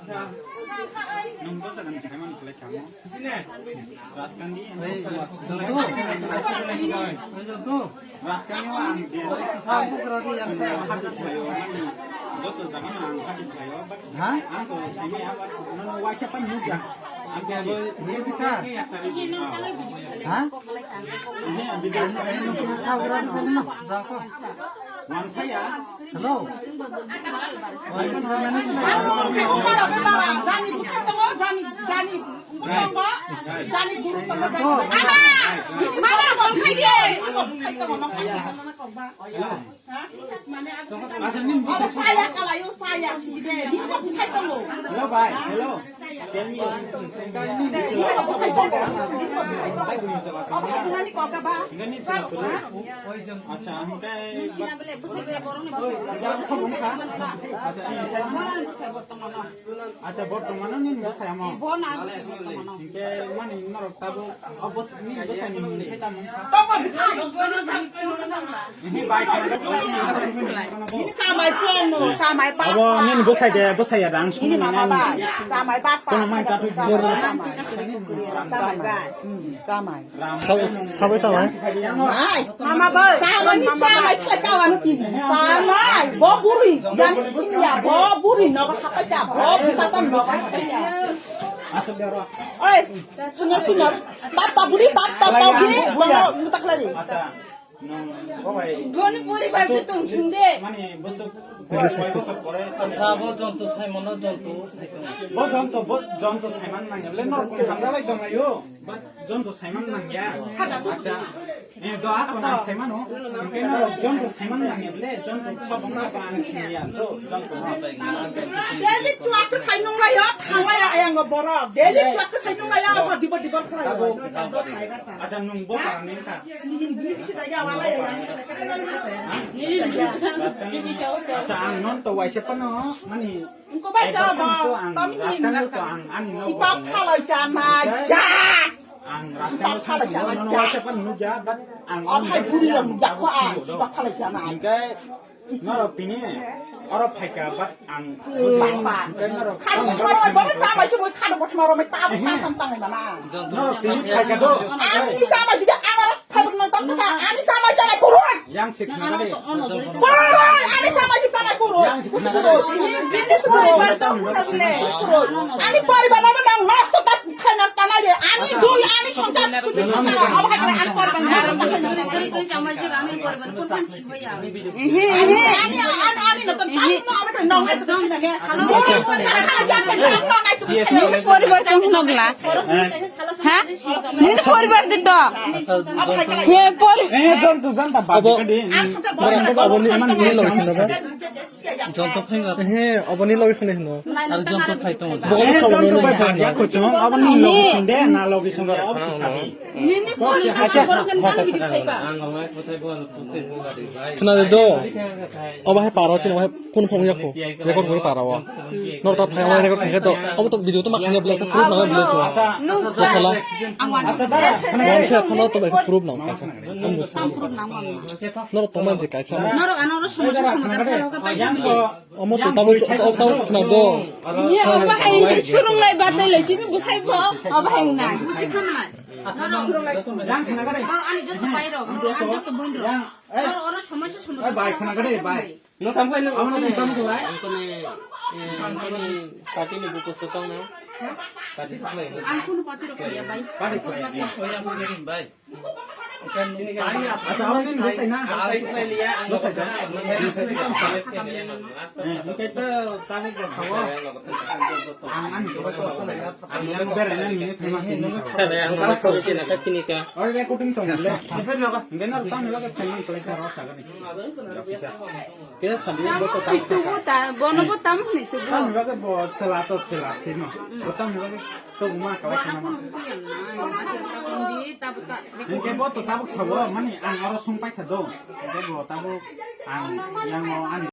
Nunggu sedang kemana kelihatan kamu? Raskan dia. Raskan dia orang dia. Aku berarti yang saya hati bayo. Betul zaman orang hati bayo. Hah? Aku ini apa? Nono wajah pan juga. Ini sekarang. Hah? Ini bidang saya nunggu sahuran sana. Berapa? Wan saya. Hello. Acha berteman ni saya mau. Ke mana nor tabu abos ni saya ni kita mau. Ini baik. Ini samai pun, samai pak. Abo ni bos saya dang sini mana ni. Samai pak. Kono mai katu jor. Samai baik. Samai. Samai. Mama boy. Samai ni samai kawan ni. Samai. Boburi. Jangan sini ya. Boburi nak apa aja. Bob kita kan nak apa aja. Oi, sunyo. Tap buri tap buri. Mau tak lagi. Goni পরিবার তে তো শুনদে মানে বসক সাবো জন্তু Simon জন্তু জন্তু সাইমান নাংলে নর কোন হামদা লাইদম আইও but জন্তু সাইমান নাংয়া আচ্ছা এ দোয়া কোন সাইমান ও কেন জন্তু সাইমান নাংলে জন্তু সব না পান সিয়া তো জন্তু Daily cuak ke saya nung laya, thangaya ayang ngoboro. Daily cuak ke saya nung laya, apa di bawah kelai. আচ্ছা নুং বো পারনি কা Ini sih ya wala ya. আচ্ছা আং নন তো ওয়াইসে পানো মানে Engkau baca apa? Tapi রাস্তান তো আং আনি no sifat kalau jana ja. ang raskan ko no wasa pa no ja but ang Apa buri yang jakwa sifat kalau jana. ke noro pini oro phaika but ang Bang. Kan kalau bawa sama cuma kan buat maro mai tahu tentang mana. noro pini phaika do Ani sama juga awal kalau nonton sekarang ani sama jangan kurang. yang sik na de Kurang ani sama juga jangan kurang. yang sik na de বিদেশ পরিবার তো বলে Ani paribar nama nang mas tetap kena tanah ya. Ani dulu ani soncat sudah sana. Apa kata ani paribar? করি করি আমার যে আমি পরিবার কোন কোন ছিল ইয়া Ani nonton tahu no apa tuh nong itu tuh nanya. Kalau jangan nong itu. পরিবার তো নগলা হ্যাঁ নিন পরিবার দিত এ পরি jonto janta ba ka de জন্তু ফাইলা হে অবনি লগে শুনে শুনো আর জন্তু ফাইতো বগল সবনি লগে শুনে ya ko chong abani location de na location de opsi sabi নিন পরিবার কোন কোন ভিডিও খাইবা আং আমায় কোথায় বল পুতে গাড়ি ভাই শুনা দে দো অবা হে পারো চিন অবা কোন ফং ইয়াকো রেকর্ড করে পারো নর তা ফাইলা রেকর্ড থাকে তো অব তো ভিডিও তো মাখনে ব্লগ তো প্রুফ না ব্লগ তো খালা মনসে খানো তো প্রুফ না কাছে নর তো মান যে কাছে নর আনোর সমস্যা সমাধান করোগা পাইবা অমো তো তাবো তাবো শুনা দো ইয়ে অবাই সুরং লাই বাদাই লাই চিনি বুঝাইব অবাই না বুঝি খামাই yang khana ka de আমি যত পাইরো নর আমি যত বইরো নর ওর সমস্যা সমাধান bai khana ka de bai no tam kai no amna tam ko lai angkone party ni buku to tau na party supply আমি কোন পাতিরো কইয়া ভাই padi ko oh ya mungkin baik kan sini kan acha awak ni sai na ai sai liya ang Bisa kan? bisa kan sampai sini ya mungkin ta tani ko sawo ang an ko ko ang yang bere na ni thema sin saya ang mas ko sini ka sini ka oi be kuting song le ngen na tam lo ka thema ko ka ro sa ga ni kaya sabi bo to tam sa তুবু তা বনবো তাম নি তুবু tam lo ka bo chela sin no tam lo ka to ma ka wa thema Engke bo to tabuk sawo mani ang oro sumpai thado. Engke bo tabuk ang yang mau an